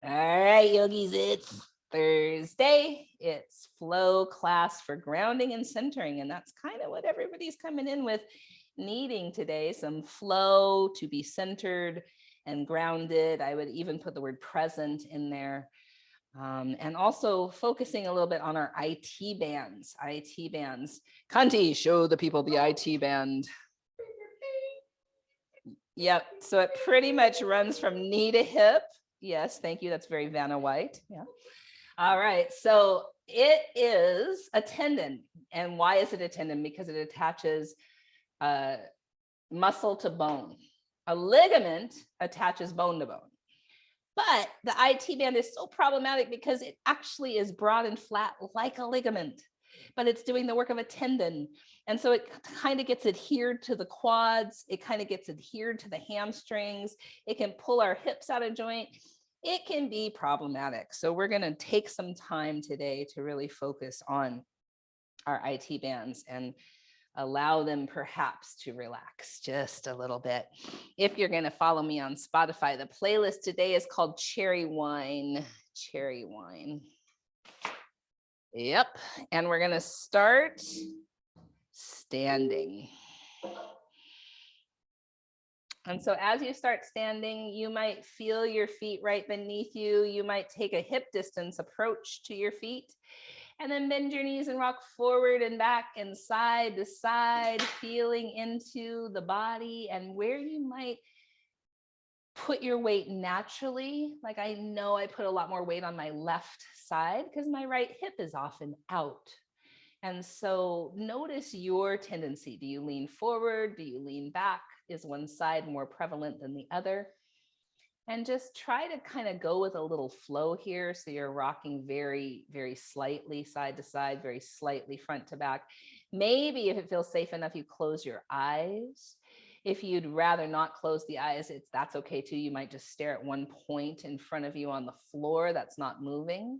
All right, yogis, it's Thursday. It's flow class for grounding and centering. And that's kind of what everybody's coming in with, needing today, some flow to be centered and grounded. I would even put the word present in there. And also focusing a little bit on our IT bands. IT bands. Kanti, show the people the IT band. Yep. So it pretty much runs from knee to hip. Yes, thank you. That's very Vanna White. Yeah. All right. So it is a tendon. And why is it a tendon? Because it attaches muscle to bone. A ligament attaches bone to bone. But the IT band is so problematic because it actually is broad and flat like a ligament, but it's doing the work of a tendon. And so it kind of gets adhered to the quads. It kind of gets adhered to the hamstrings. It can pull our hips out of joint. It can be problematic. So we're going to take some time today to really focus on our IT bands and allow them perhaps to relax just a little bit. If you're going to follow me on Spotify, the playlist today is called Cherry Wine. Cherry Wine. Yep. And we're going to start standing. And so as you start standing, you might feel your feet right beneath you. You might take a hip distance approach to your feet. And then bend your knees and rock forward and back and side to side, feeling into the body and where you might put your weight naturally. Like I know I put a lot more weight on my left side because my right hip is often out. And so notice your tendency. Do you lean forward? Do you lean back? Is one side more prevalent than the other? And just try to kind of go with a little flow here. So you're rocking very, very slightly side to side, very slightly front to back. Maybe if it feels safe enough, you close your eyes. If you'd rather not close the eyes, that's okay too. You might just stare at one point in front of you on the floor that's not moving.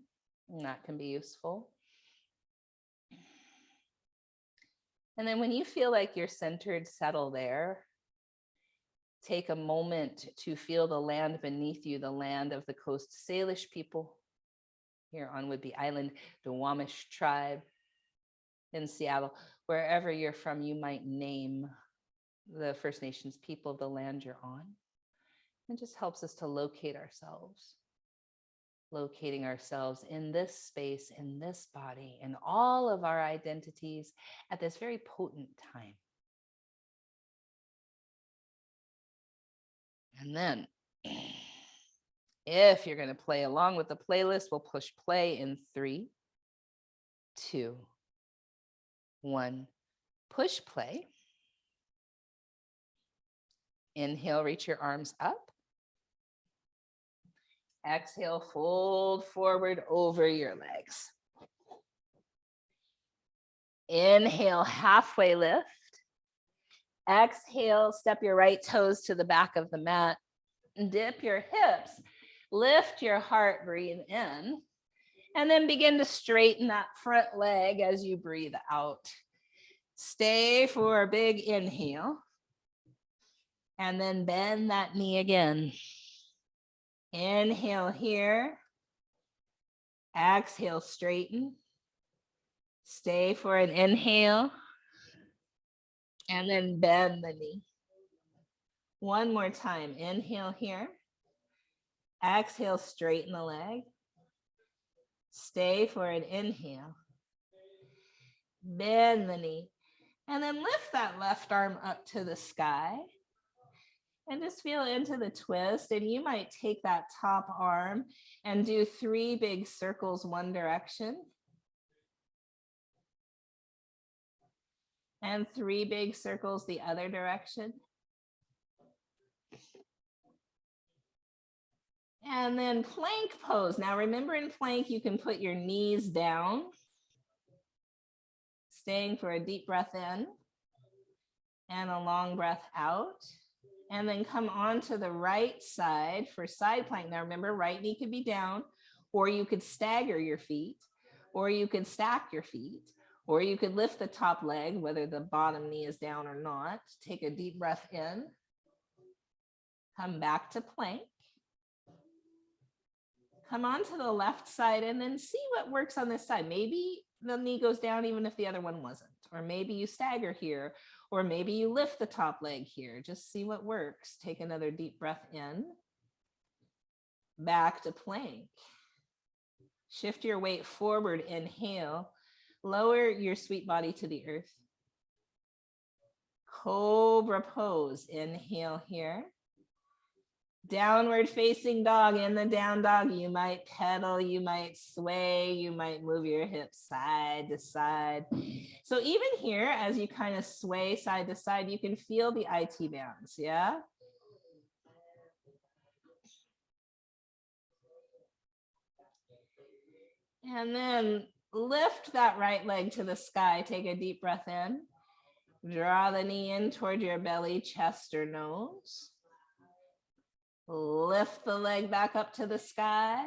And that can be useful. And then when you feel like you're centered, settle there. Take a moment to feel the land beneath you, the land of the Coast Salish people here on Whidbey Island, the Wamish tribe in Seattle. Wherever you're from, you might name the First Nations people of the land you're on. It just helps us to locate ourselves, locating ourselves in this space, in this body, in all of our identities at this very potent time. And then if you're going to play along with the playlist, we'll push play in 3, 2, 1. Push play. Inhale, reach your arms up. Exhale, fold forward over your legs. Inhale, halfway lift. Exhale, step your right toes to the back of the mat. Dip your hips. Lift your heart, breathe in. And then begin to straighten that front leg as you breathe out. Stay for a big inhale. And then bend that knee again. Inhale here. Exhale, straighten. Stay for an inhale. And then bend the knee. One more time. Inhale here. Exhale, straighten the leg. Stay for an inhale. Bend the knee. And then lift that left arm up to the sky. And just feel into the twist. And you might take that top arm and do 3 big circles one direction. And 3 big circles the other direction. And then plank pose. Now remember, in plank, you can put your knees down, staying for a deep breath in and a long breath out. And then come onto the right side for side plank. Now remember, right knee could be down, or you could stagger your feet, or you could stack your feet, or you could lift the top leg, whether the bottom knee is down or not. Take a deep breath in. Come back to plank. Come on to the left side and then see what works on this side. Maybe the knee goes down even if the other one wasn't, or maybe you stagger here, or maybe you lift the top leg here. Just see what works. Take another deep breath in. Back to plank. Shift your weight forward, inhale. Lower your sweet body to the earth. Cobra pose, inhale here. Downward facing dog. In the down dog, you might pedal, you might sway, you might move your hips side to side. So even here, as you kind of sway side to side, you can feel the IT bands, yeah? And then lift that right leg to the sky. Take a deep breath in. Draw the knee in toward your belly, chest, or nose. Lift the leg back up to the sky.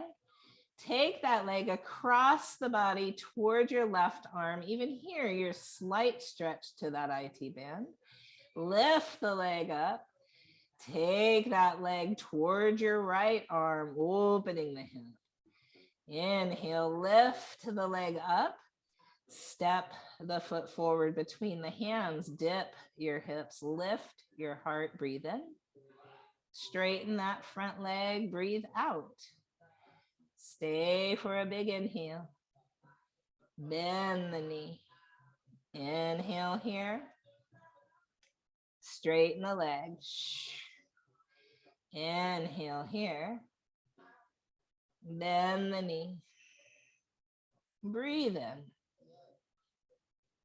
Take that leg across the body toward your left arm. Even here, your slight stretch to that IT band. Lift the leg up. Take that leg toward your right arm, opening the hip. Inhale, lift the leg up. Step the foot forward between the hands. Dip your hips. Lift your heart. Breathe in. Straighten that front leg. Breathe out. Stay for a big inhale. Bend the knee. Inhale here. Straighten the leg. Inhale here. Bend the knee. Breathe in.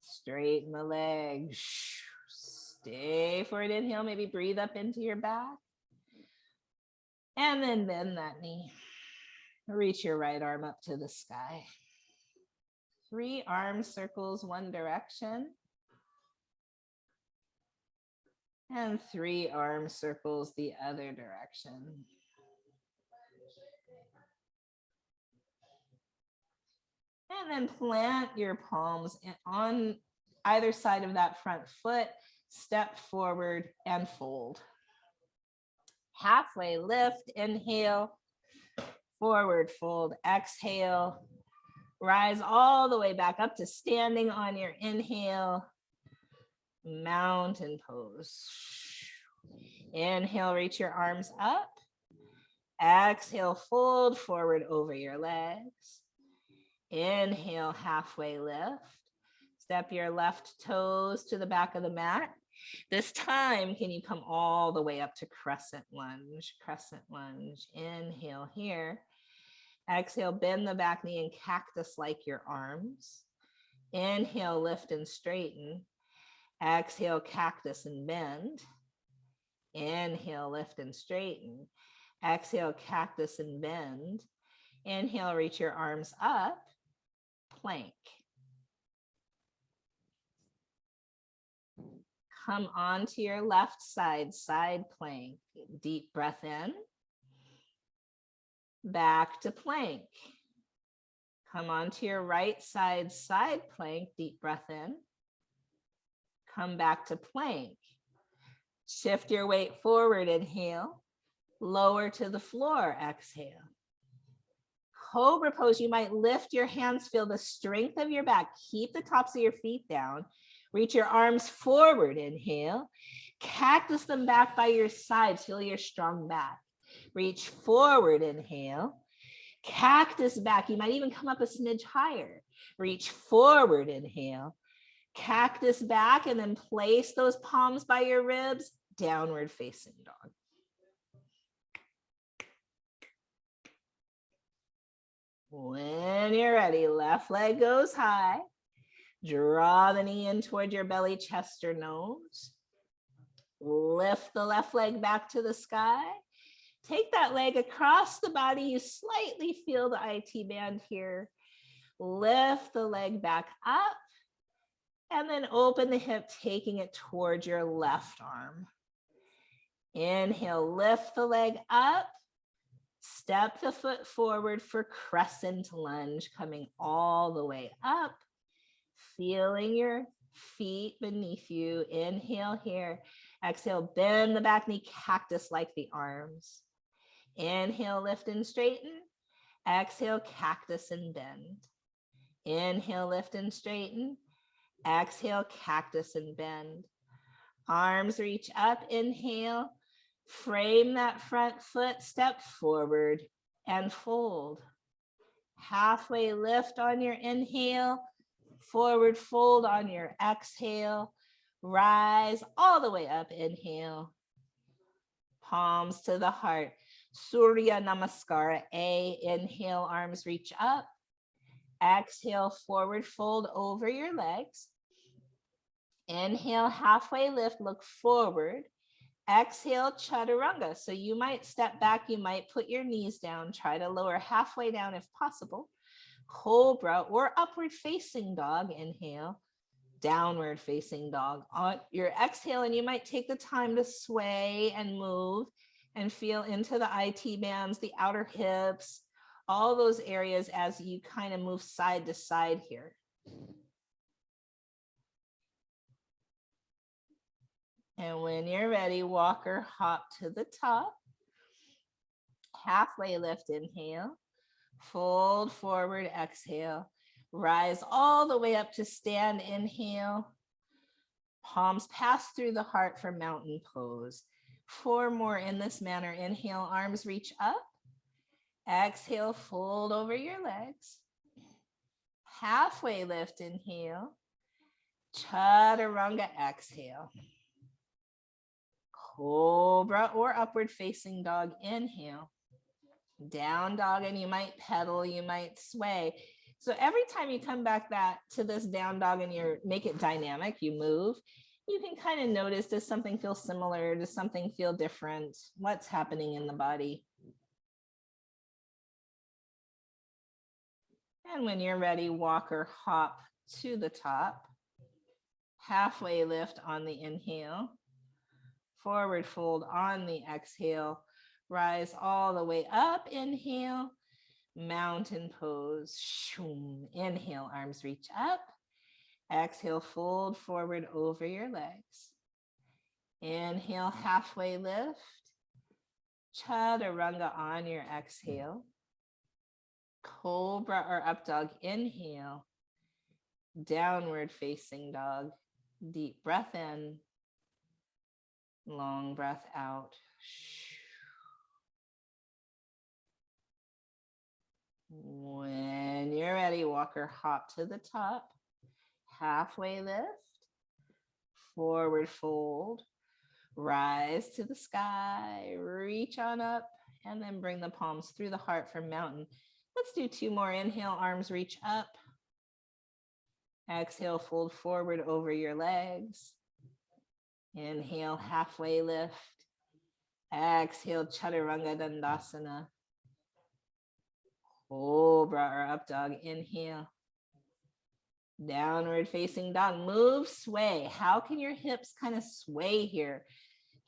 Straighten the leg. Stay for an inhale. Maybe breathe up into your back. And then bend that knee. Reach your right arm up to the sky. 3 arm circles one direction. And 3 arm circles the other direction. And then plant your palms on either side of that front foot. Step forward and fold. Halfway lift, inhale, forward fold, exhale. Rise all the way back up to standing on your inhale. Mountain pose. Inhale, reach your arms up. Exhale, fold forward over your legs. Inhale, halfway lift. Step your left toes to the back of the mat. This time, can you come all the way up to crescent lunge? Crescent lunge. Inhale here. Exhale, bend the back knee and cactus like your arms. Inhale, lift and straighten. Exhale, cactus and bend. Inhale, lift and straighten. Exhale, cactus and bend. Inhale, reach your arms up. Plank. Come onto your left side, side plank. Deep breath in. Back to plank. Come onto your right side, side plank. Deep breath in. Come back to plank. Shift your weight forward, inhale. Lower to the floor, exhale. Cobra pose, you might lift your hands, feel the strength of your back. Keep the tops of your feet down. Reach your arms forward, inhale. Cactus them back by your sides, feel your strong back. Reach forward, inhale. Cactus back, you might even come up a smidge higher. Reach forward, inhale. Cactus back, and then place those palms by your ribs, downward facing dog. When you're ready, left leg goes high. Draw the knee in toward your belly, chest, or nose. Lift the left leg back to the sky. Take that leg across the body. You slightly feel the IT band here. Lift the leg back up. And then open the hip, taking it towards your left arm. Inhale, lift the leg up. Step the foot forward for crescent lunge, coming all the way up. Feeling your feet beneath you. Inhale here. Exhale, bend the back knee, cactus like the arms. Inhale, lift and straighten. Exhale, cactus and bend. Inhale, lift and straighten. Exhale, cactus and bend. Arms reach up, inhale. Frame that front foot, step forward and fold. Halfway lift on your inhale, forward fold on your exhale. Rise all the way up, inhale. Palms to the heart. Surya Namaskara A. Inhale, arms reach up. Exhale, forward fold over your legs. Inhale, halfway lift, look forward. Exhale, chaturanga. So you might step back, you might put your knees down, try to lower halfway down if possible. Cobra or upward facing dog, inhale. Downward facing dog. On your exhale, and you might take the time to sway and move and feel into the IT bands, the outer hips, all those areas as you kind of move side to side here. And when you're ready, walk or hop to the top. Halfway lift, inhale. Fold forward, exhale. Rise all the way up to stand, inhale. Palms pass through the heart for mountain pose. 4 more in this manner. Inhale, arms reach up. Exhale, fold over your legs. Halfway lift, inhale. Chaturanga, exhale. Cobra or upward facing dog, inhale. Down dog, and you might pedal, you might sway. So every time you come back to this down dog and you make it dynamic, you move, you can kind of notice, does something feel similar? Does something feel different? What's happening in the body? And when you're ready, walk or hop to the top. Halfway lift on the inhale. Forward fold on the exhale. Rise all the way up, inhale. Mountain pose. Inhale, arms reach up. Exhale, fold forward over your legs. Inhale, halfway lift. Chaturanga on your exhale. Cobra or up dog, inhale. Downward facing dog. Deep breath in. Long breath out. When you're ready, walk or hop to the top. Halfway lift. Forward fold. Rise to the sky. Reach on up. And then bring the palms through the heart for mountain. Let's do 2 more. Inhale, arms reach up. Exhale, fold forward over your legs. Inhale, halfway lift. Exhale, Chaturanga Dandasana. Cobra or up dog, inhale. Downward facing dog, move, sway. How can your hips kind of sway here?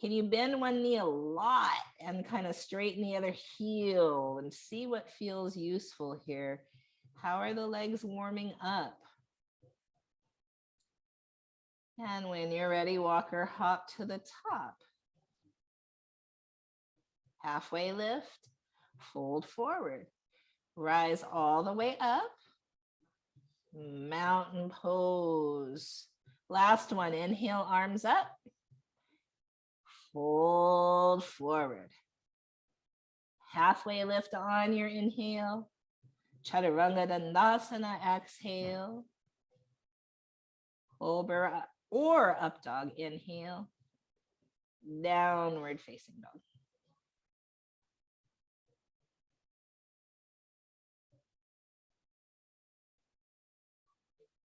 Can you bend one knee a lot and kind of straighten the other heel and see what feels useful here? How are the legs warming up? And when you're ready, walk or hop to the top. Halfway lift, fold forward. Rise all the way up. Mountain pose. Last one, inhale, arms up. Fold forward. Halfway lift on your inhale. Chaturanga Dandasana, exhale. Cobra or up dog, inhale. Downward facing dog.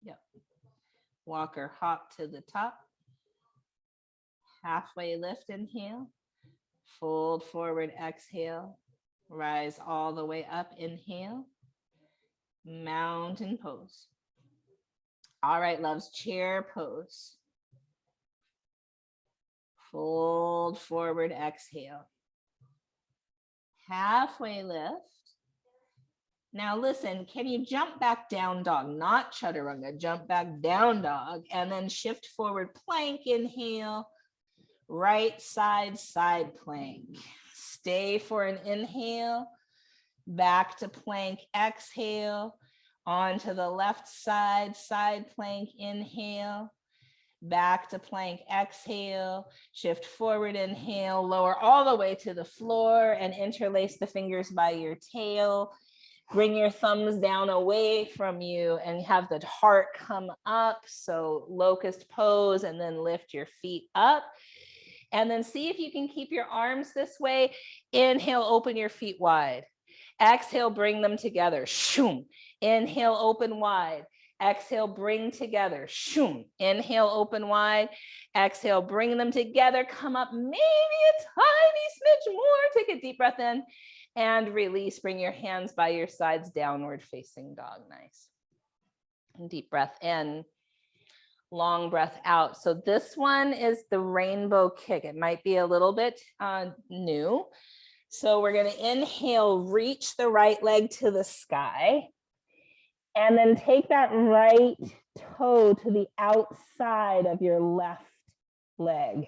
Yep. Walk or hop to the top. Halfway lift, inhale. Fold forward, exhale. Rise all the way up, inhale. Mountain pose. All right, loves, chair pose. Fold forward, exhale. Halfway lift. Now listen, can you jump back down dog? Not chaturanga, jump back down dog, and then shift forward plank, inhale. Right side, side plank. Stay for an inhale. back to plank, exhale, onto the left side, side plank, inhale, back to plank, exhale, shift forward, inhale, lower all the way to the floor and interlace the fingers by your tail. Bring your thumbs down away from you and have the heart come up. So locust pose, and then lift your feet up. And then see if you can keep your arms this way. Inhale, open your feet wide. Exhale, bring them together. Shoom. Inhale, open wide. Exhale, bring together. Shoom. Inhale, open wide. Exhale, bring them together. Come up maybe a tiny smidge more. Take a deep breath in and release. Bring your hands by your sides, downward facing dog. Nice. And deep breath in. Long breath out. So this one is the rainbow kick. It might be a little bit new. So we're going to inhale, reach the right leg to the sky, and then take that right toe to the outside of your left leg.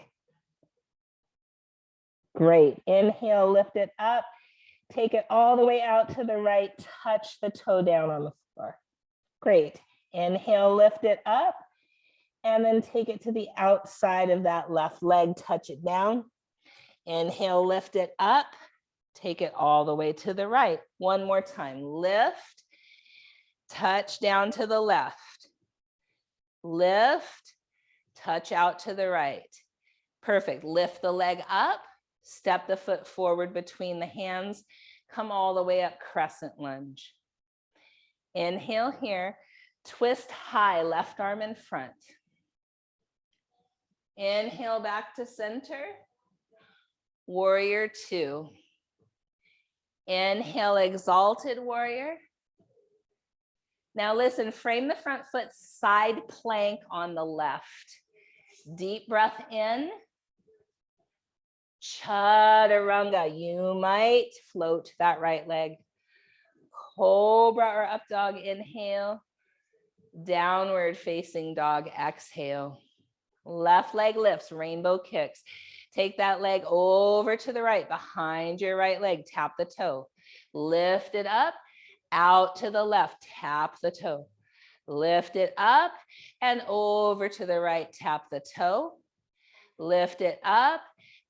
Great. Inhale, lift it up. Take it all the way out to the right. Touch the toe down on the floor. Great. Inhale, lift it up. And then take it to the outside of that left leg. Touch it down. Inhale, lift it up. Take it all the way to the right. One more time. Lift. Touch down to the left. Lift. Touch out to the right. Perfect. Lift the leg up. Step the foot forward between the hands. Come all the way up, crescent lunge. Inhale here. Twist high, left arm in front. Inhale back to center. Warrior two. Inhale, exalted warrior. Now listen, frame the front foot side plank on the left. Deep breath in. Chaturanga. You might float that right leg. Cobra or up dog, inhale. Downward facing dog, exhale. Left leg lifts, rainbow kicks. Take that leg over to the right, behind your right leg, tap the toe. Lift it up, out to the left, tap the toe. Lift it up and over to the right, tap the toe. Lift it up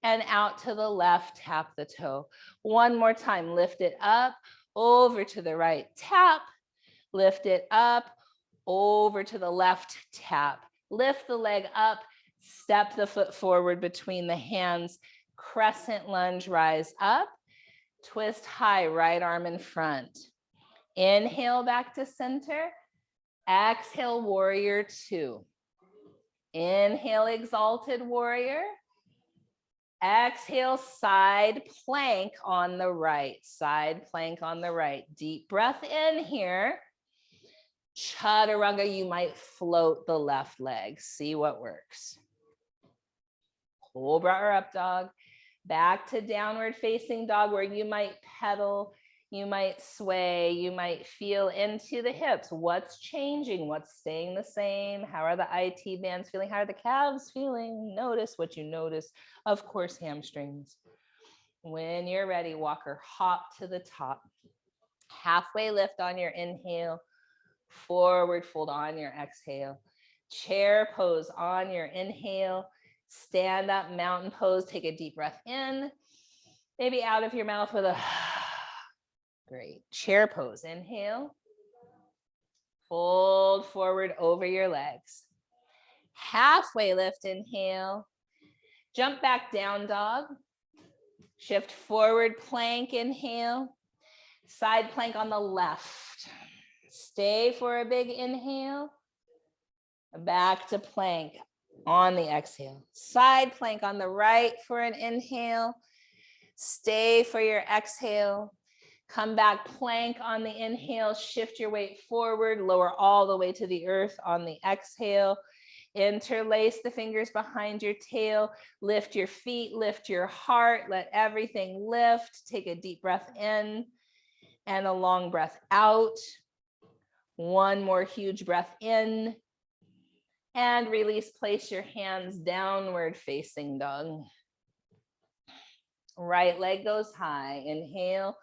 and out to the left, tap the toe. One more time, lift it up, over to the right, tap. Lift it up, over to the left, tap. Lift the leg up, step the foot forward between the hands, crescent lunge, rise up, twist high, right arm in front. Inhale back to center, exhale, warrior two. Inhale, exalted warrior. Exhale, side plank on the right, side plank on the right. Deep breath in here. Chaturanga, you might float the left leg. See what works. Cobra or up dog. Back to downward facing dog, where you might pedal, you might sway, you might feel into the hips. What's changing? What's staying the same? How are the IT bands feeling? How are the calves feeling? Notice what you notice. Of course, hamstrings. When you're ready, walk or hop to the top. Halfway lift on your inhale. Forward fold on your exhale. Chair pose on your inhale. Stand up, mountain pose. Take a deep breath in. Maybe out of your mouth with a great. Chair pose. Inhale. Fold forward over your legs. Halfway lift, inhale. Jump back, down dog. Shift forward, plank, inhale. Side plank on the left. Stay for a big inhale. Back to plank on the exhale. Side plank on the right for an inhale. Stay for your exhale. Come back, plank on the inhale. Shift your weight forward. Lower all the way to the earth on the exhale. Interlace the fingers behind your tail. Lift your feet, lift your heart. Let everything lift. Take a deep breath in and a long breath out. One more huge breath in and release. Place your hands downward facing dog. Right leg goes high. Inhale,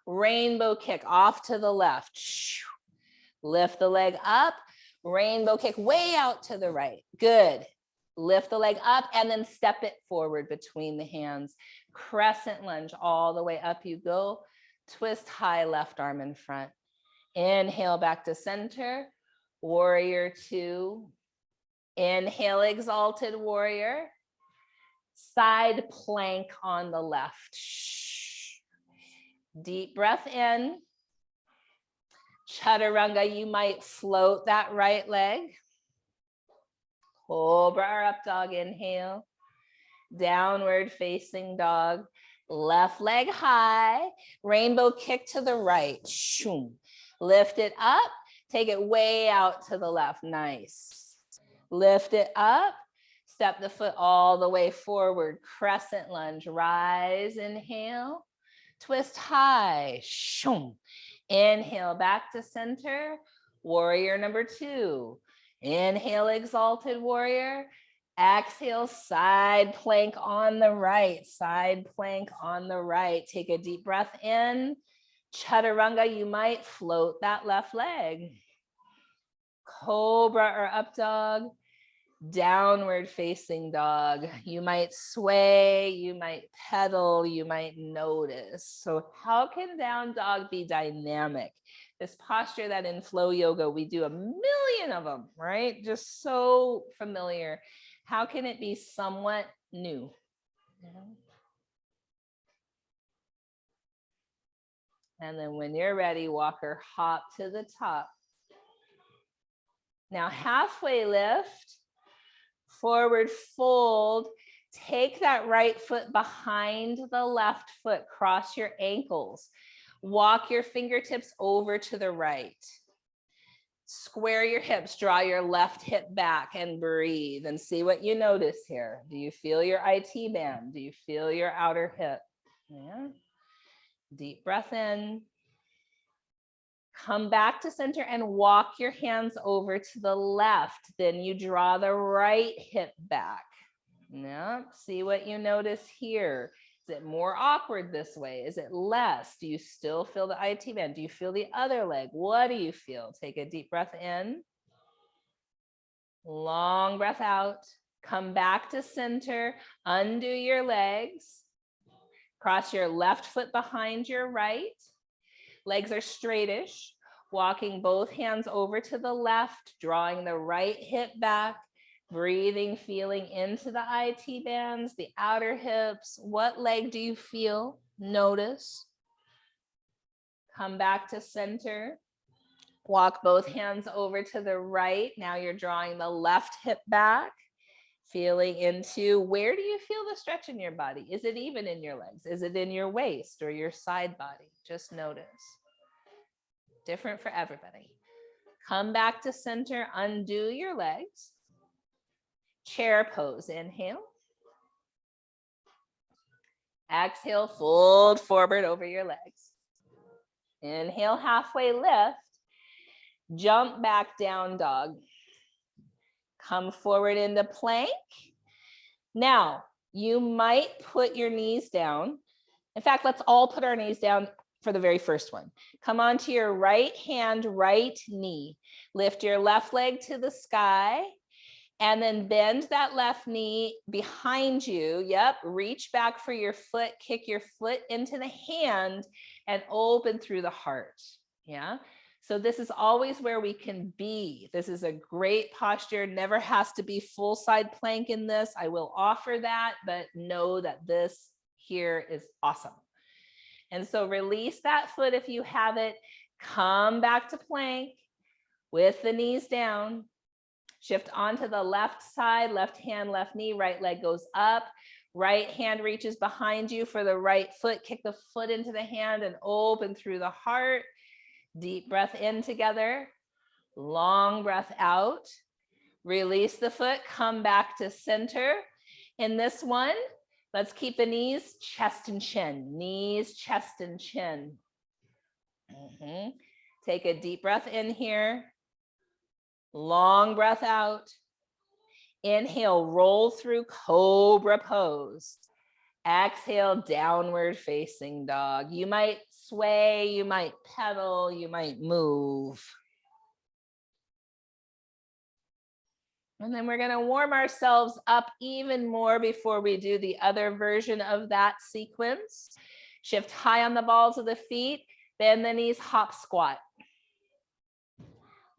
Rainbow kick off to the left. Lift the leg up, rainbow kick way out to the right. Good. Lift the leg up and then step it forward between the hands. Crescent lunge all the way up you go. Twist high left arm in front. Inhale back to center. Warrior two. Inhale, exalted warrior. Side plank on the left. Deep breath in. Chaturanga, you might float that right leg. Cobra or up dog, inhale. Downward facing dog. Left leg high. Rainbow kick to the right. Lift it up. Take it way out to the left. Nice. Lift it up. Step the foot all the way forward. Crescent lunge. Rise, inhale. Twist high. Inhale back to center. Warrior number two. Inhale, exalted warrior. Exhale, side plank on the right. Side plank on the right. Take a deep breath in. Chaturanga, you might float that left leg. Cobra or up dog. Downward facing dog. You might sway, you might pedal, you might notice. So how can down dog be dynamic? This posture that in flow yoga, we do a million of them, right? Just so familiar. How can it be somewhat new? And then when you're ready, walker, hop to the top. Now halfway lift. Forward fold, take that right foot behind the left foot, cross your ankles, walk your fingertips over to the right. Square your hips, draw your left hip back and breathe and see what you notice here. Do you feel your IT band? Do you feel your outer hip? Yeah. Deep breath in. Come back to center and walk your hands over to the left. Then you draw the right hip back. Now, see what you notice here. Is it more awkward this way? Is it less? Do you still feel the IT band? Do you feel the other leg? What do you feel? Take a deep breath in. Long breath out. Come back to center. Undo your legs. Cross your left foot behind your right. Legs are straightish, walking both hands over to the left, drawing the right hip back, breathing, feeling into the IT bands, the outer hips. What leg do you feel? Notice. Come back to center. Walk both hands over to the right. Now you're drawing the left hip back, feeling into where do you feel the stretch in your body? Is it even in your legs? Is it in your waist or your side body? Just notice. Different for everybody. Come back to center, undo your legs. Chair pose, inhale. Exhale, fold forward over your legs. Inhale, halfway lift. Jump back down dog. Come forward into plank. Now, you might put your knees down. In fact, let's all put our knees down for the very first one. Come onto your right hand, right knee. Lift your left leg to the sky and then bend that left knee behind you. Yep, reach back for your foot, kick your foot into the hand and open through the heart. Yeah. So this is always where we can be. This is a great posture. Never has to be full side plank in this. I will offer that, but know that this here is awesome. And so release that foot if you have it. Come back to plank with the knees down. Shift onto the left side, left hand, left knee, right leg goes up. Right hand reaches behind you for the right foot. Kick the foot into the hand and open through the heart. Deep breath in together. Long breath out. Release the foot, come back to center. In this one, let's keep the knees, chest and chin. Knees, chest and chin. Take a deep breath in here. Long breath out. Inhale, roll through cobra pose. Exhale, downward facing dog. You might sway, you might pedal, you might move. And then we're going to warm ourselves up even more before we do the other version of that sequence. Shift high on the balls of the feet, bend the knees, hop, squat.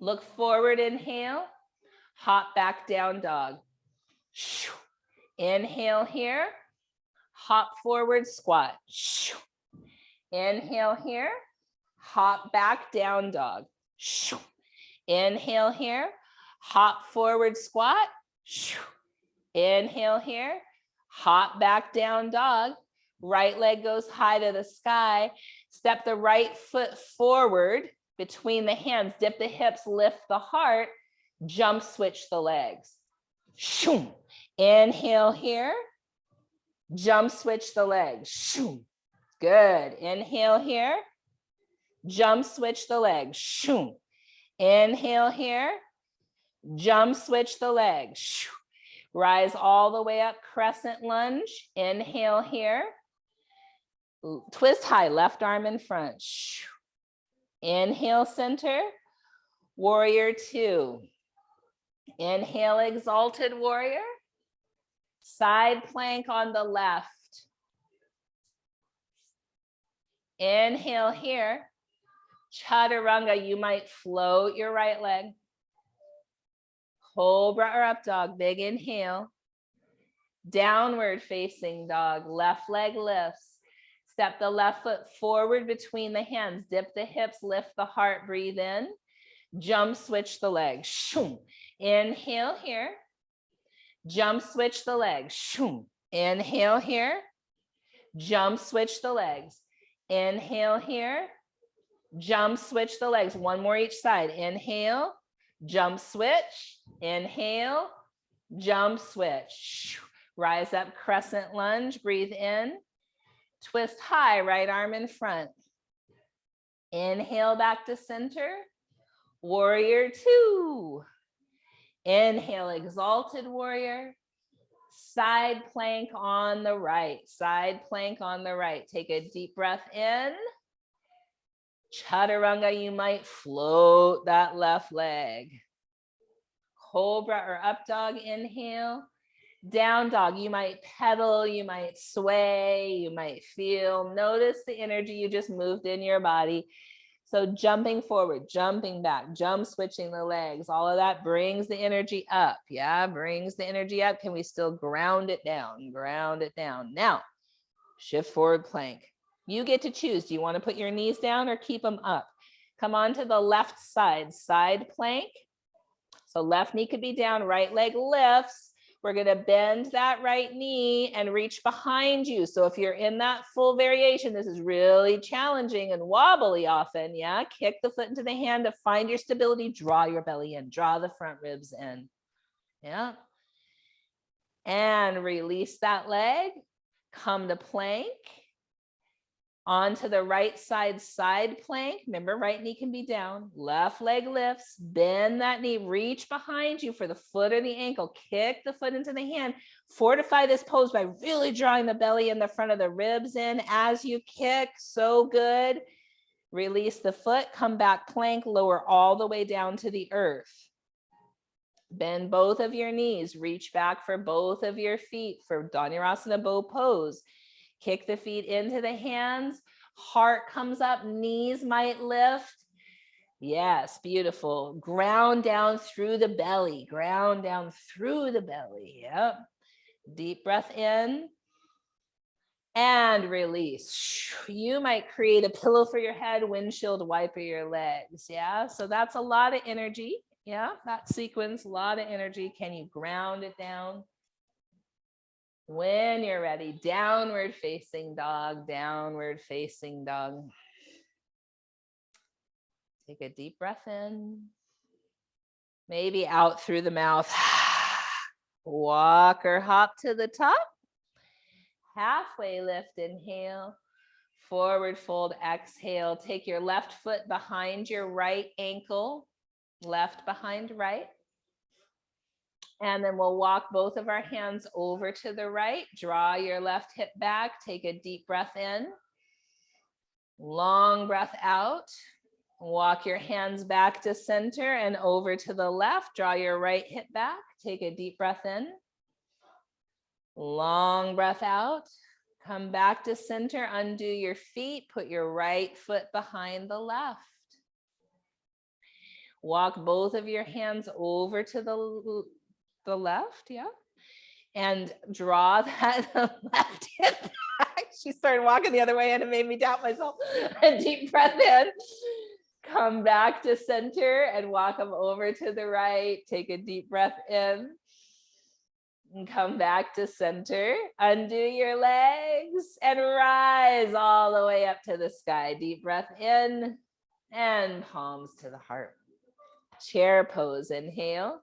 Look forward, inhale, hop back down dog. Inhale here, hop forward, squat. Inhale here, hop back down dog. Inhale here, hop forward, squat. Inhale here, hop back down dog. Right leg goes high to the sky. Step the right foot forward between the hands. Dip the hips, lift the heart. Jump, switch the legs. Inhale here. Jump, switch the legs. Good. Inhale here. Jump, switch the legs. Inhale here. Jump, switch the legs. Rise all the way up, crescent lunge. Inhale here. Twist high, left arm in front. Inhale, center. Warrior two. Inhale, exalted warrior. Side plank on the left. Inhale here. Chaturanga, you might float your right leg. Cobra or up dog, big inhale. Downward facing dog, left leg lifts. Step the left foot forward between the hands. Dip the hips, lift the heart, breathe in. Jump, switch the legs. Inhale here. Jump, switch the legs. Inhale here. Jump, switch the legs. Inhale here. Jump, switch the legs. One more each side. Inhale, jump, switch. Inhale, jump, switch. Rise up, crescent lunge. Breathe in. Twist high, right arm in front. Inhale back to center. Warrior two. Inhale, exalted warrior. Side plank on the right. Side plank on the right. Take a deep breath in. Chaturanga, you might float that left leg. Cobra or up dog, inhale. Down dog, you might pedal, you might sway, you might feel. Notice the energy you just moved in your body. So jumping forward, jumping back, jump switching the legs, all of that brings the energy up. Yeah, brings the energy up. Can we still ground it down? Ground it down. Now, shift forward plank. You get to choose. Do you want to put your knees down or keep them up? Come on to the left side, side plank. So left knee could be down, right leg lifts. We're going to bend that right knee and reach behind you. So if you're in that full variation, this is really challenging and wobbly often. Yeah, kick the foot into the hand to find your stability. Draw your belly in, draw the front ribs in. Yeah. And release that leg. Come to plank. Onto the right side, side plank. Remember, right knee can be down. Left leg lifts. Bend that knee. Reach behind you for the foot or the ankle. Kick the foot into the hand. Fortify this pose by really drawing the belly and the front of the ribs in as you kick. So good. Release the foot. Come back plank. Lower all the way down to the earth. Bend both of your knees. Reach back for both of your feet for Dhanurasana bow pose. Kick the feet into the hands. Heart comes up. Knees might lift. Yes, beautiful. Ground down through the belly. Ground down through the belly. Yep. Deep breath in. And release. You might create a pillow for your head, windshield wiper your legs. Yeah, so that's a lot of energy. Yeah, that sequence, a lot of energy. Can you ground it down? When you're ready, downward facing dog, downward facing dog. Take a deep breath in. Maybe out through the mouth. Walk or hop to the top. Halfway lift, inhale. Forward fold, exhale. Take your left foot behind your right ankle. Left behind right. And then we'll walk both of our hands over to the right. Draw your left hip back. Take a deep breath in. Long breath out. Walk your hands back to center and over to the left. Draw your right hip back. Take a deep breath in. Long breath out. Come back to center. Undo your feet. Put your right foot behind the left. Walk both of your hands over to the left, yeah. And draw that left hip back. She started walking the other way and it made me doubt myself. A deep breath in. Come back to center and walk them over to the right. Take a deep breath in. And come back to center. Undo your legs and rise all the way up to the sky. Deep breath in and palms to the heart. Chair pose. Inhale.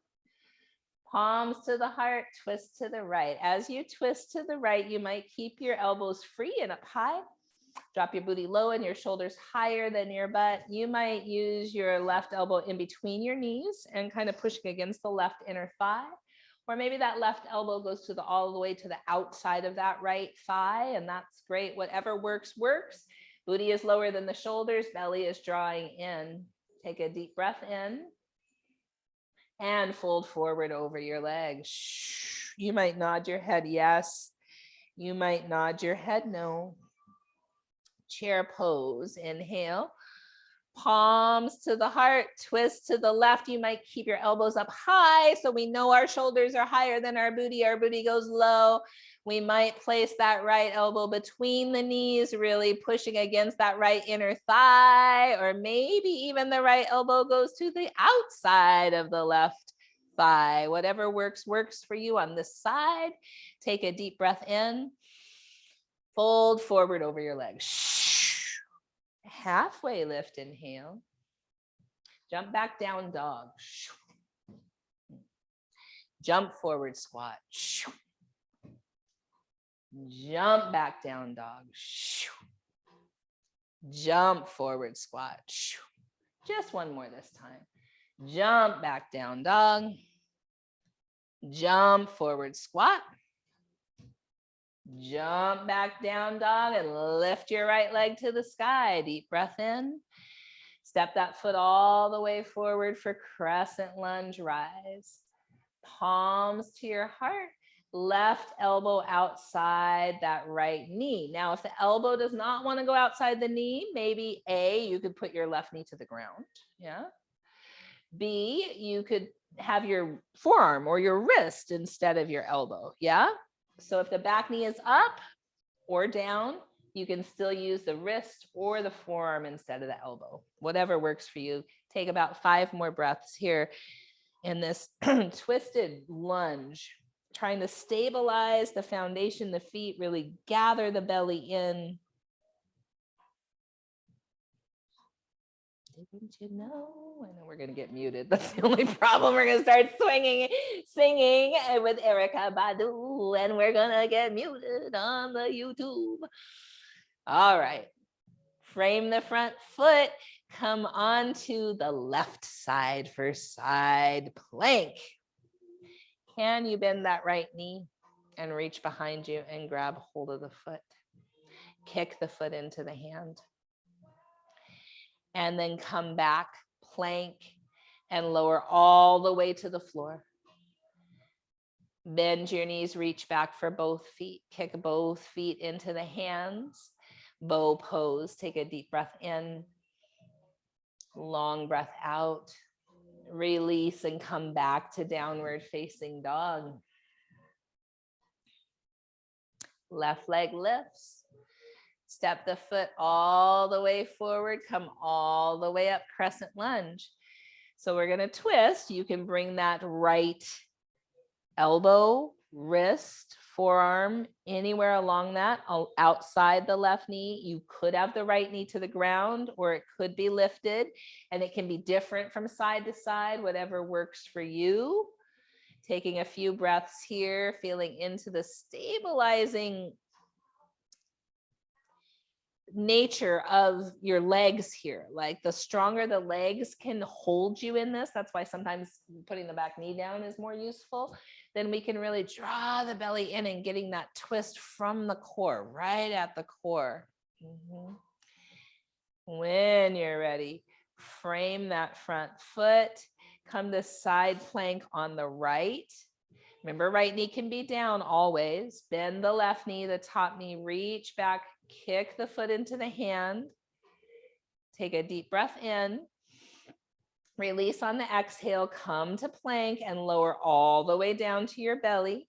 Palms to the heart, twist to the right. As you twist to the right, you might keep your elbows free and up high. Drop your booty low and your shoulders higher than your butt. You might use your left elbow in between your knees and kind of pushing against the left inner thigh. Or maybe that left elbow goes to all the way to the outside of that right thigh, and that's great. Whatever works, works. Booty is lower than the shoulders, belly is drawing in. Take a deep breath in. And fold forward over your legs. You might nod your head yes. You might nod your head no. Chair pose. Inhale. Palms to the heart. Twist to the left. You might keep your elbows up high so we know our shoulders are higher than our booty. Our booty goes low. We might place that right elbow between the knees, really pushing against that right inner thigh, or maybe even the right elbow goes to the outside of the left thigh. Whatever works, works for you on this side. Take a deep breath in. Fold forward over your legs. Halfway lift, inhale. Jump back down, dog. Jump forward, squat. Jump back down, dog. Jump forward, squat. Just one more this time. Jump back down, dog. Jump forward, squat. Jump back down, dog, and lift your right leg to the sky. Deep breath in. Step that foot all the way forward for crescent lunge, rise. Palms to your heart. Left elbow outside that right knee. Now, if the elbow does not want to go outside the knee, maybe A, you could put your left knee to the ground. Yeah. B, you could have your forearm or your wrist instead of your elbow. Yeah. So if the back knee is up or down, you can still use the wrist or the forearm instead of the elbow. Whatever works for you. Take about 5 more breaths here in this twisted lunge. Trying to stabilize the foundation, the feet, really gather the belly in. Didn't you know? I know we're going to get muted. That's the only problem. We're going to start singing with Erykah Badu, and we're going to get muted on the YouTube. All right. Frame the front foot. Come onto the left side for side plank. Can you bend that right knee and reach behind you and grab hold of the foot? Kick the foot into the hand. And then come back, plank, and lower all the way to the floor. Bend your knees, reach back for both feet. Kick both feet into the hands. Bow pose. Take a deep breath in. Long breath out. Release and come back to downward facing dog. Left leg lifts. Step the foot all the way forward. Come all the way up, crescent lunge. So we're going to twist. You can bring that right elbow, wrist, forearm, anywhere along that, outside the left knee. You could have the right knee to the ground, or it could be lifted, and it can be different from side to side, whatever works for you. Taking a few breaths here, feeling into the stabilizing nature of your legs here. Like the stronger the legs can hold you in this, that's why sometimes putting the back knee down is more useful. Then we can really draw the belly in and getting that twist from the core, right at the core. Mm-hmm. When you're ready, frame that front foot, come to side plank on the right. Remember, right knee can be down always. Bend the left knee, the top knee, reach back, kick the foot into the hand. Take a deep breath in. Release on the exhale, come to plank and lower all the way down to your belly.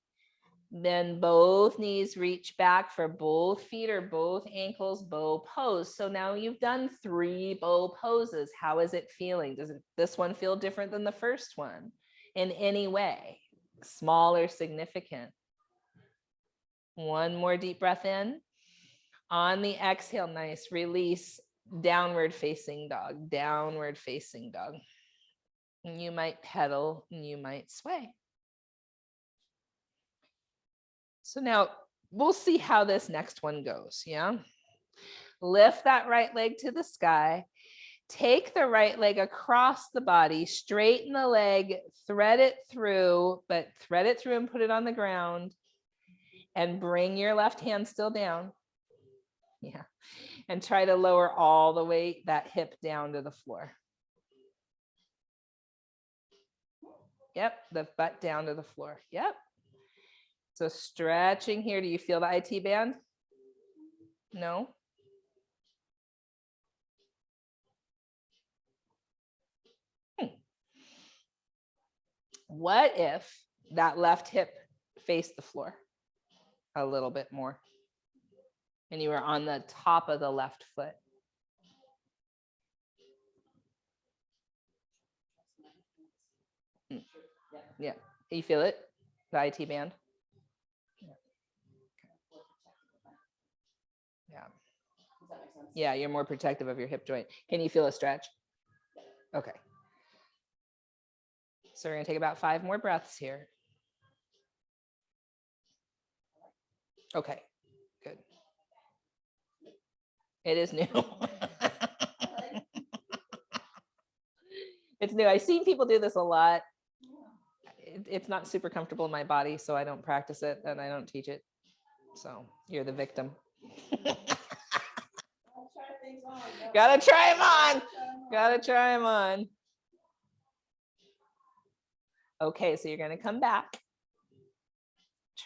Then both knees reach back for both feet or both ankles, bow pose. So now you've done 3 bow poses. How is it feeling? Does this one feel different than the first one in any way? Small or significant? One more deep breath in. On the exhale, nice. Release, downward facing dog, downward facing dog. And you might pedal and you might sway. So now we'll see how this next one goes, yeah? Lift that right leg to the sky. Take the right leg across the body, straighten the leg, thread it through, but thread it through and put it on the ground. And bring your left hand still down. Yeah. And try to lower all the way that hip down to the floor. Yep, the butt down to the floor. Yep. So stretching here. Do you feel the IT band? No? What if that left hip faced the floor a little bit more and you were on the top of the left foot? Yeah, you feel it? The IT band? Yeah. Yeah, you're more protective of your hip joint. Can you feel a stretch? Okay. So we're going to take about 5 more breaths here. Okay, good. It is new. It's new. I've seen people do this a lot. It's not super comfortable in my body, so I don't practice it and I don't teach it. So you're the victim. Gotta try them on. Gotta try them on. Okay, so you're going to come back.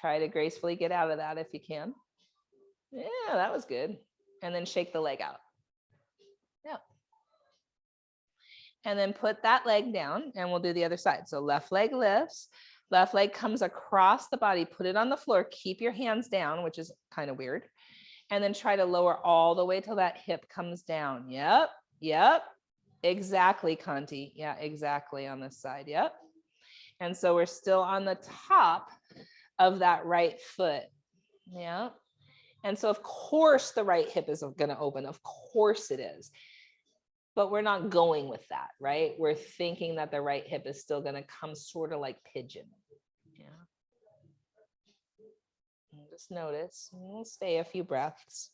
Try to gracefully get out of that if you can. Yeah, that was good. And then shake the leg out. Yeah. And then put that leg down and we'll do the other side. So left leg lifts, left leg comes across the body, put it on the floor, keep your hands down, which is kind of weird. And then try to lower all the way till that hip comes down. Yep, yep, exactly, Conti. Yeah, exactly on this side, yep. And so we're still on the top of that right foot, yeah. And so of course the right hip is gonna open, of course it is. But we're not going with that, right? We're thinking that the right hip is still gonna come sort of like pigeon, yeah. Just notice, we'll stay a few breaths.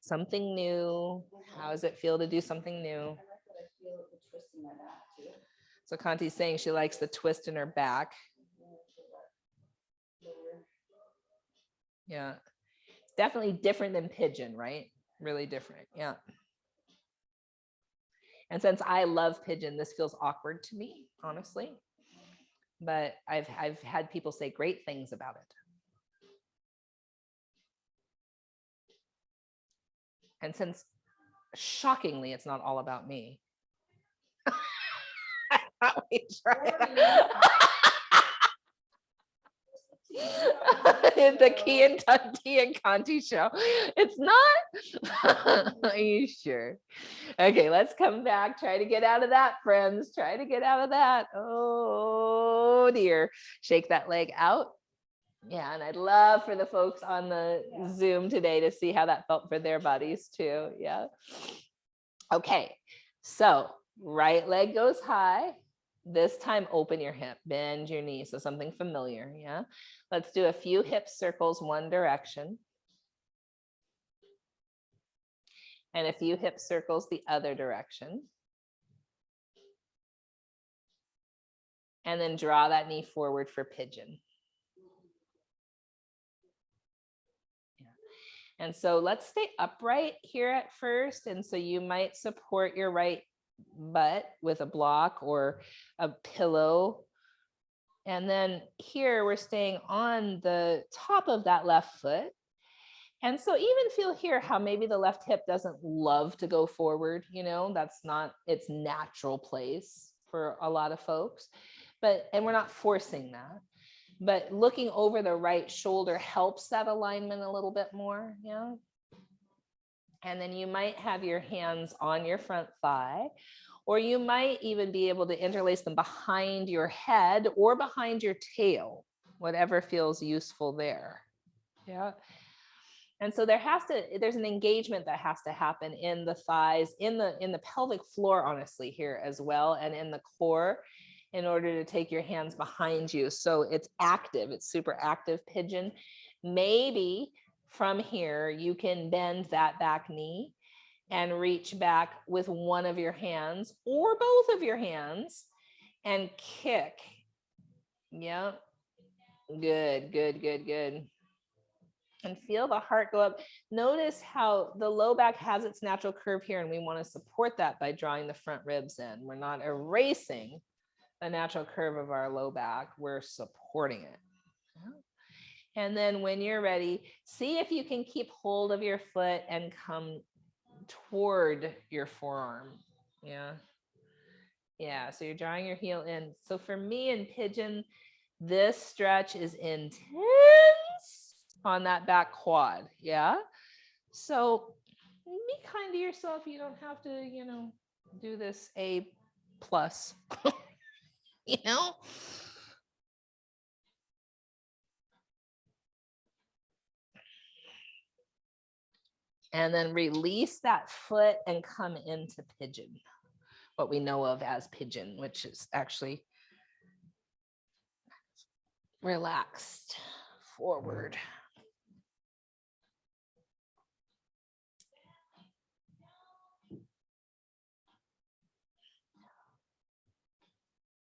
Something new. How does it feel to do something new? So Conti's saying she likes the twist in her back. Yeah, it's definitely different than pigeon, right? Really different, yeah. And since I love pigeon, this feels awkward to me, honestly. But I've had people say great things about it. And since shockingly, it's not all about me. I thought we'd try it. The Key and Tunti and Conti show. It's not. Are you sure? Okay, let's come back. Try to get out of that, friends. Try to get out of that. Oh dear. Shake that leg out. Yeah, and I'd love for the folks on the Zoom today to see how that felt for their bodies too. Yeah. Okay, so right leg goes high. This time, open your hip, bend your knee. So something familiar, yeah? Let's do a few hip circles, one direction. and a few hip circles the other direction. And then draw that knee forward for pigeon. And so let's stay upright here at first. And so you might support your right butt with a block or a pillow. And then here we're staying on the top of that left foot. And so even feel here how maybe the left hip doesn't love to go forward, you know, that's not its natural place for a lot of folks. And we're not forcing that. But looking over the right shoulder helps that alignment a little bit more, yeah. And then you might have your hands on your front thigh, or you might even be able to interlace them behind your head or behind your tail, whatever feels useful there, yeah. And so there's an engagement that has to happen in the thighs, in the pelvic floor, honestly, here as well, and in the core, in order to take your hands behind you. So it's active, it's super active pigeon. Maybe from here, you can bend that back knee and reach back with one of your hands or both of your hands and kick. Yep. Good, good, good, good. And feel the heart go up. Notice how the low back has its natural curve here, and we want to support that by drawing the front ribs in. We're not erasing the natural curve of our low back, we're supporting it. And then when you're ready, see if you can keep hold of your foot and come toward your forearm. Yeah. Yeah, so you're drawing your heel in. So for me in pigeon, this stretch is intense on that back quad. Yeah. So be kind to yourself. You don't have to, you know, do this A+. You know? And then release that foot and come into pigeon, what we know of as pigeon, which is actually relaxed forward.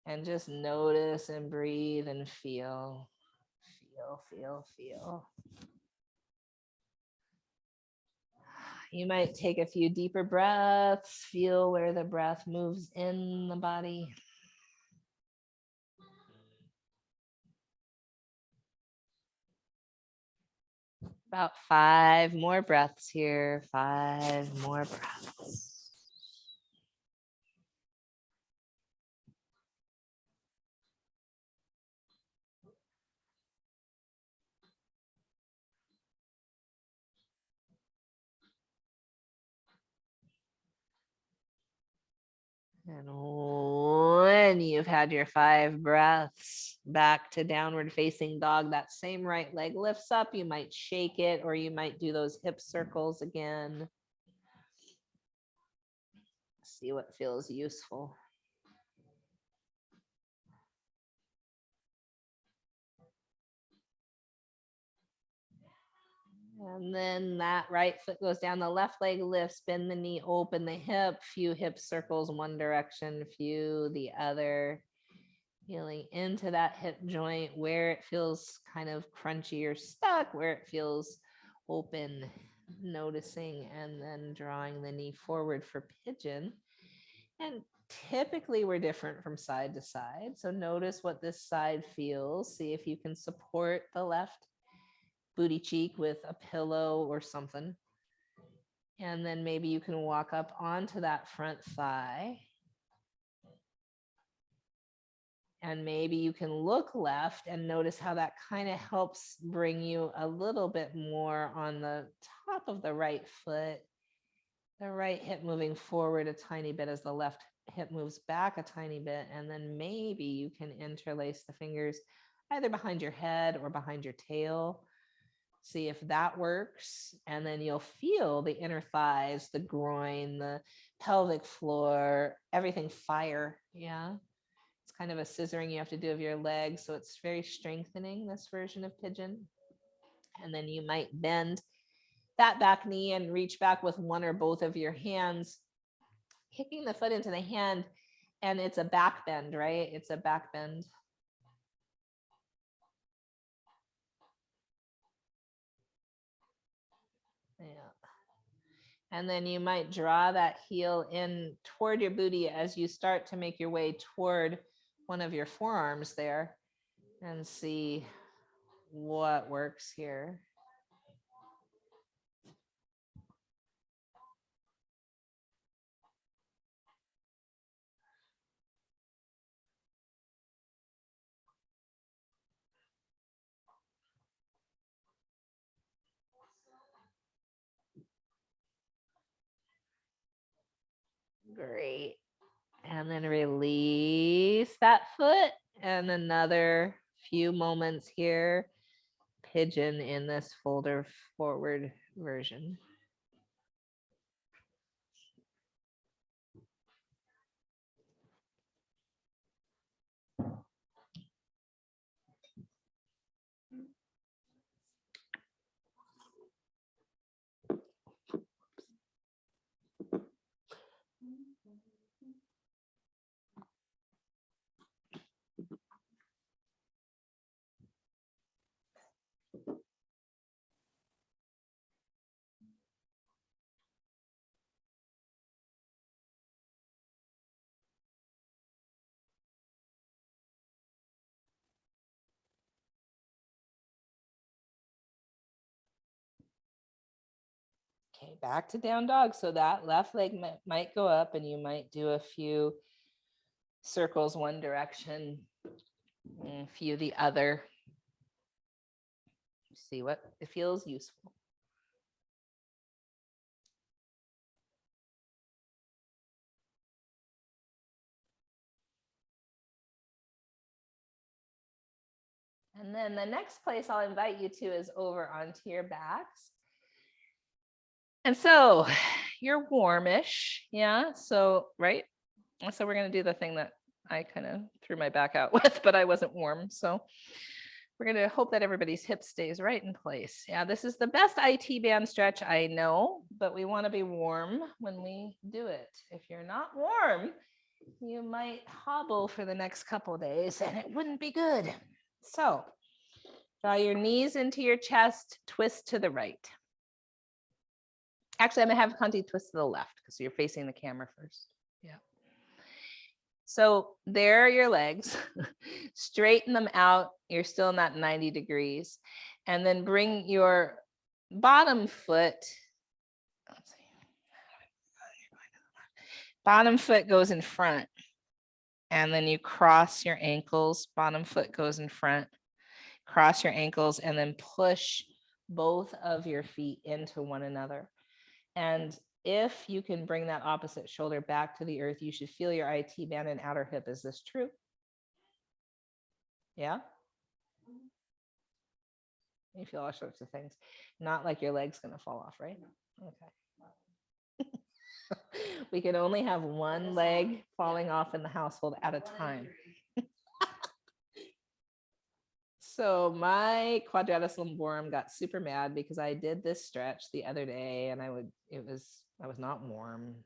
And just notice and breathe and feel. You might take a few deeper breaths, feel where the breath moves in the body. About 5 more breaths here, 5 more breaths. And when you've had your 5 breaths, back to downward facing dog, that same right leg lifts up. You might shake it, or you might do those hip circles again. See what feels useful. And then that right foot goes down, the left leg lifts, bend the knee, open the hip, few hip circles one direction, few the other. Feeling into that hip joint where it feels kind of crunchy or stuck, where it feels open, noticing, and then drawing the knee forward for pigeon. And typically we're different from side to side. So notice what this side feels. See if you can support the left booty cheek with a pillow or something. And then maybe you can walk up onto that front thigh. And maybe you can look left and notice how that kind of helps bring you a little bit more on the top of the right foot. The right hip moving forward a tiny bit as the left hip moves back a tiny bit. And then maybe you can interlace the fingers either behind your head or behind your tail. See if that works. And then you'll feel the inner thighs, the groin, the pelvic floor, everything fire. Yeah. It's kind of a scissoring you have to do of your legs. So it's very strengthening, this version of pigeon. And then you might bend that back knee and reach back with one or both of your hands, kicking the foot into the hand. And it's a back bend, right? It's a back bend. Yeah. And then you might draw that heel in toward your booty as you start to make your way toward one of your forearms there and see what works here. Great. And then release that foot and another few moments here. Pigeon in this folder forward version. Okay, back to down dog. So that left leg might go up and you might do a few circles one direction, a few the other. See what it feels useful. And then the next place I'll invite you to is over onto your backs. And so you're warmish, yeah? So, right? So we're going to do the thing that I kind of threw my back out with, but I wasn't warm. So we're going to hope that everybody's hip stays right in place. Yeah, this is the best IT band stretch I know, but we want to be warm when we do it. If you're not warm, you might hobble for the next couple of days and it wouldn't be good. So draw your knees into your chest, twist to the right. Actually, I'm gonna have Conti twist to the left because you're facing the camera first. Yeah. So there are your legs. Straighten them out. You're still in that 90 degrees. And then bring your bottom foot. Let's see. Bottom foot goes in front. And then you cross your ankles. Bottom foot goes in front. Cross your ankles and then push both of your feet into one another. And if you can bring that opposite shoulder back to the earth, you should feel your IT band and outer hip. Is this true? Yeah? You feel all sorts of things. Not like your leg's going to fall off, right? Okay. We can only have one leg falling off in the household at a time. So my quadratus lumborum got super mad because I did this stretch the other day and I was not warm.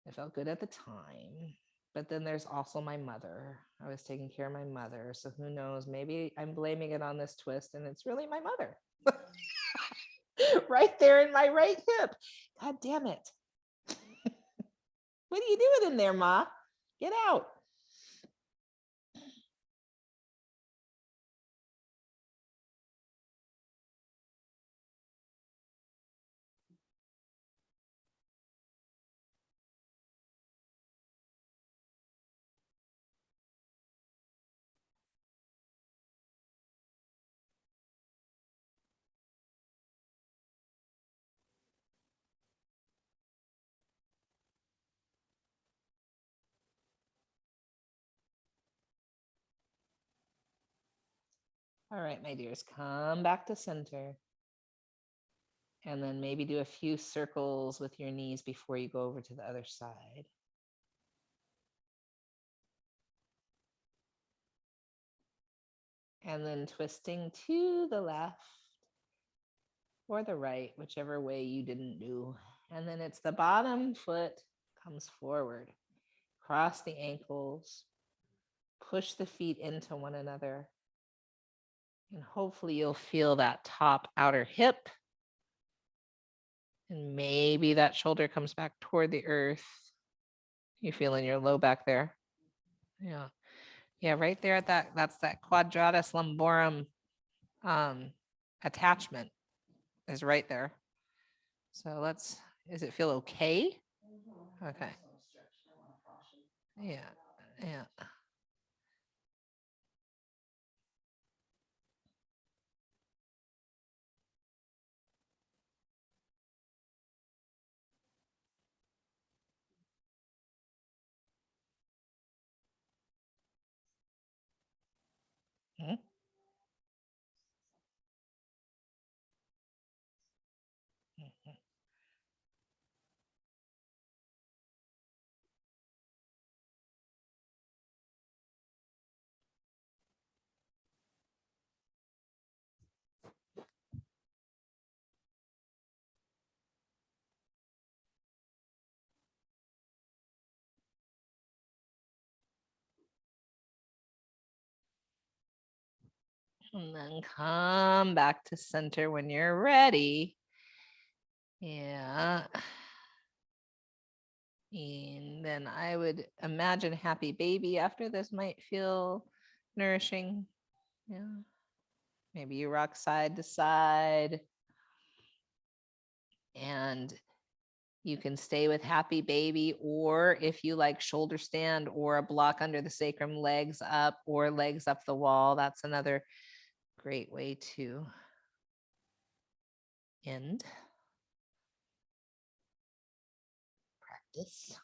It felt good at the time. But then there's also my mother. I was taking care of my mother. So who knows? Maybe I'm blaming it on this twist and it's really my mother. Right there in my right hip. God damn it. What are you doing in there, Ma? Get out. All right, my dears, come back to center. And then maybe do a few circles with your knees before you go over to the other side. And then twisting to the left. or the right, whichever way you didn't do. And then it's the bottom foot comes forward. Cross the ankles, push the feet into one another. And hopefully you'll feel that top outer hip. And maybe that shoulder comes back toward the earth. You feeling your low back there? Yeah. Yeah, right there at that's that quadratus lumborum attachment is right there. So does it feel okay? Okay. Yeah. Yeah. Mhm. Mhm. And then come back to center when you're ready. Yeah. And then I would imagine happy baby after this might feel nourishing. Yeah. Maybe you rock side to side. And you can stay with happy baby, or if you like shoulder stand or a block under the sacrum, legs up or legs up the wall, that's another great way to end practice.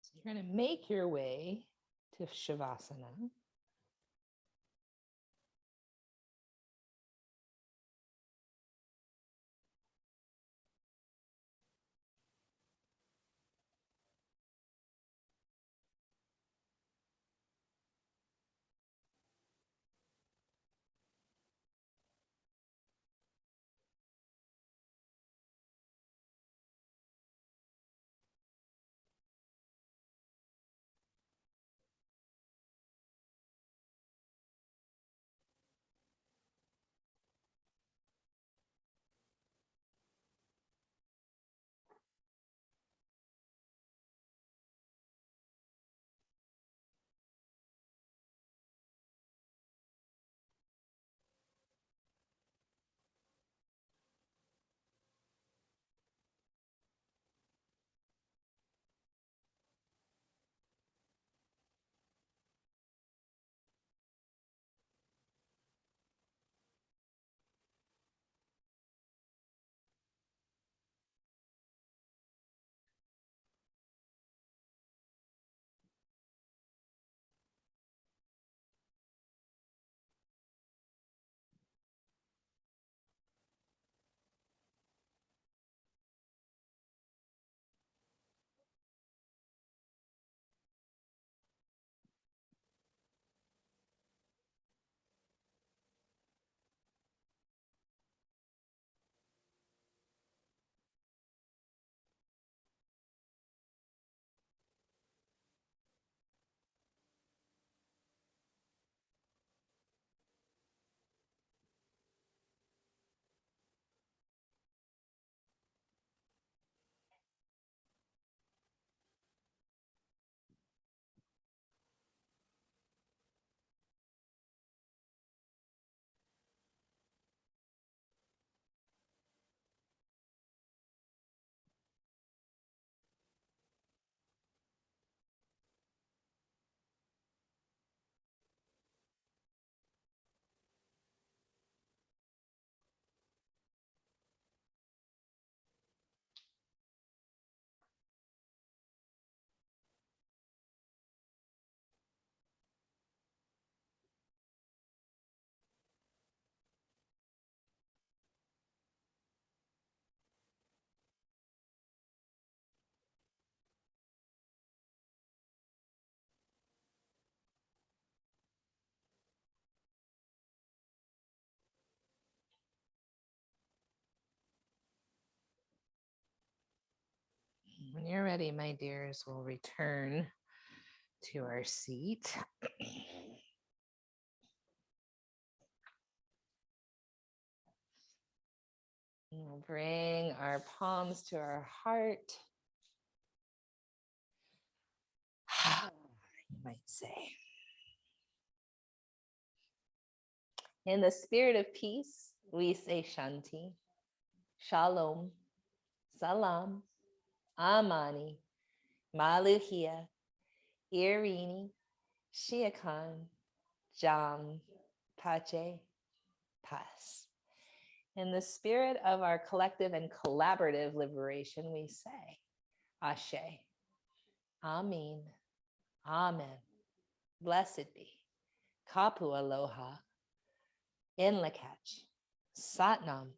So you're going to make your way to Shavasana. ready, my dears, we'll return to our seat. We'll bring our palms to our heart. You might say. In the spirit of peace, we say Shanti, Shalom, Salam, Amani, Maluhia, Irini, Shiakan, Jam, Pache, Pas. In the spirit of our collective and collaborative liberation, we say Ashe, Amin, Amen, blessed be, Kapu Aloha, Inlakach, Satnam,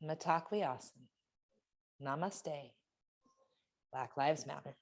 Matakwi Asan, Namaste, Black Lives Matter.